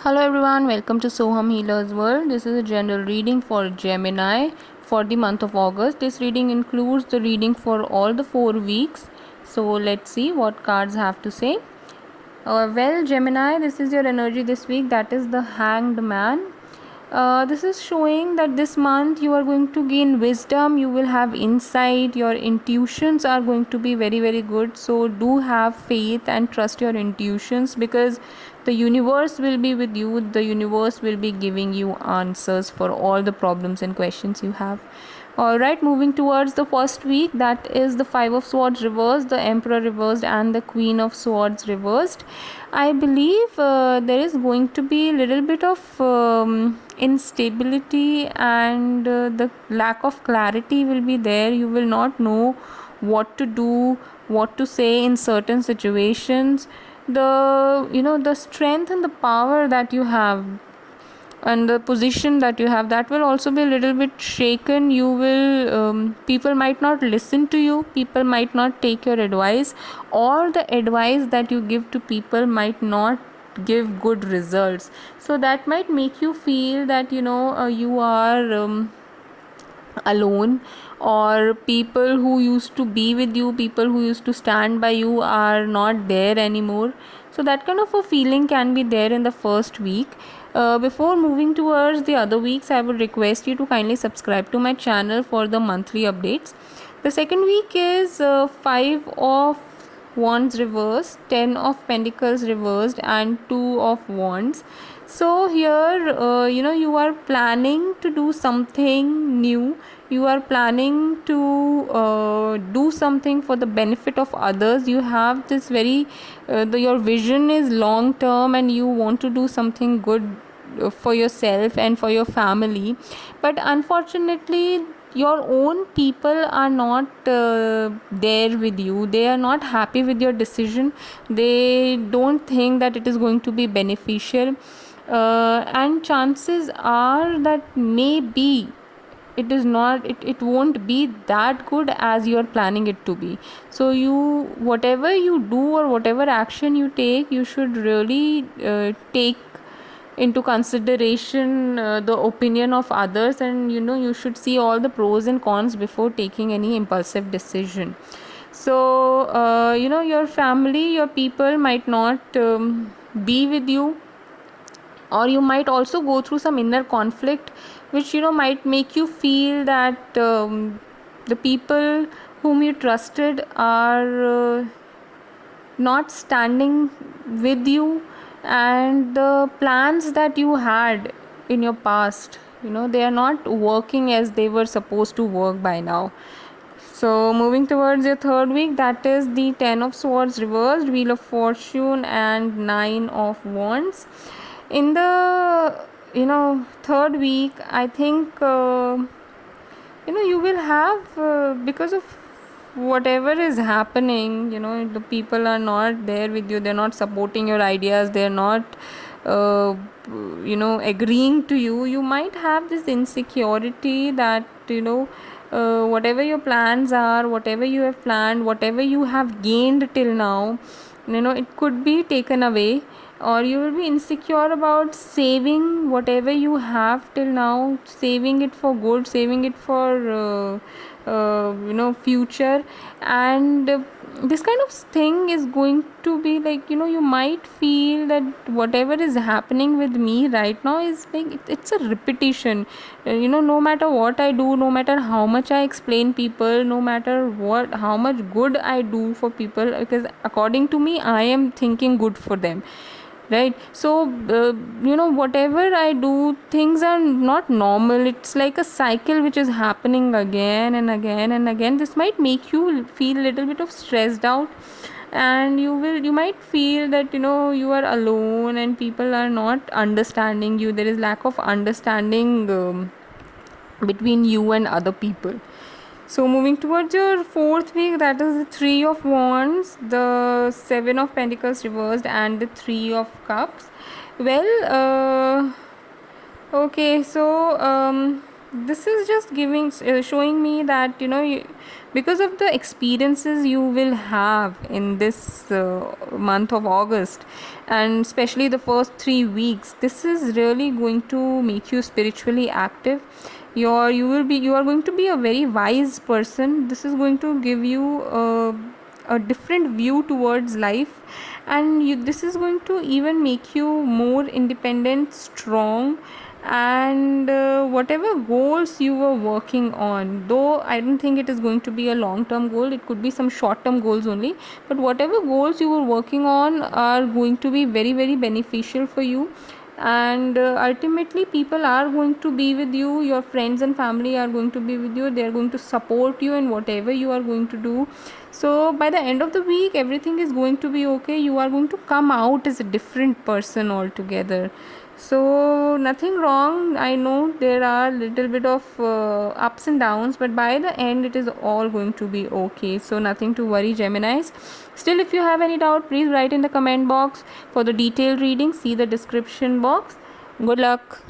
Hello everyone, welcome to Soham Healer's World. This is a general reading for Gemini for the month of August. This reading includes the reading for all the 4 weeks. So let's see what cards have to say. Well, Gemini, this is your energy this week. That is the Hanged Man. This is showing that this month you are going to gain wisdom, you will have insight, your intuitions are going to be very, very good. So, do have faith and trust your intuitions because the universe will be with you, the universe will be giving you answers for all the problems and questions you have. Alright, moving towards the first week, that is the Five of Swords reversed, the Emperor reversed, and the Queen of Swords reversed. I believe there is going to be a little bit of instability and the lack of clarity will be there. You will not know what to do, what to say in certain situations. The strength and the power that you have and the position that you have, that will also be a little bit shaken. You will people might not listen to you, people might not take your advice, or the advice that you give to people might not give good results. So that might make you feel that you are alone, or people who used to be with you, people who used to stand by you are not there anymore. So that kind of a feeling can be there in the first week. Before moving towards the other weeks, I would request you to kindly subscribe to my channel for the monthly updates. The second week is 5 of Wands reversed, 10 of Pentacles reversed, and 2 of Wands. So here you are planning to do something new, you are planning to do something for the benefit of others. You have this very your vision is long term and you want to do something good for yourself and for your family, but unfortunately your own people are not there with you, they are not happy with your decision, they don't think that it is going to be beneficial, and chances are that maybe it won't be that good as you are planning it to be. So whatever you do or whatever action you take, you should really take into consideration the opinion of others, and you should see all the pros and cons before taking any impulsive decision. So your family, your people might not be with you, or you might also go through some inner conflict which might make you feel that the people whom you trusted are not standing with you, and the plans that you had in your past, they are not working as they were supposed to work by now. So moving towards your third week, that is the 10 of Swords reversed, Wheel of Fortune, and 9 of Wands. In the third week, I think you will have because of whatever is happening, the people are not there with you, they're not supporting your ideas, they're not uh, agreeing to you. You might have this insecurity that whatever your plans are, whatever you have planned, whatever you have gained till now, it could be taken away, or you will be insecure about saving whatever you have till now, saving it for good, saving it for future. And this kind of thing is going to be like, you might feel that whatever is happening with me right now is like it's a repetition. No matter what I do, no matter how much I explain people, no matter how much good I do for people, because according to me I am thinking good for them, right? So whatever I do, things are not normal, it's like a cycle which is happening again and again and again. This might make you feel a little bit of stressed out, and you might feel that you are alone and people are not understanding you, there is lack of understanding between you and other people. So moving towards your fourth week, that is the 3 of Wands, the 7 of Pentacles reversed, and the 3 of Cups. Well, okay, so this is just giving showing me that because of the experiences you will have in this month of August, and especially the first 3 weeks, this is really going to make you spiritually active. You are going to be a very wise person. This is going to give you a different view towards life, and this is going to even make you more independent, strong, and whatever goals you were working on, though I don't think it is going to be a long term goal, it could be some short term goals only, but whatever goals you were working on are going to be very, very beneficial for you. And ultimately people are going to be with you, your friends and family are going to be with you, they are going to support you in whatever you are going to do. So by the end of the week everything is going to be okay, you are going to come out as a different person altogether. So nothing wrong, I know there are little bit of ups and downs, but by the end it is all going to be okay. So nothing to worry, Geminis. Still, if you have any doubt, please write in the comment box. For the detailed reading, see the description box. Good luck.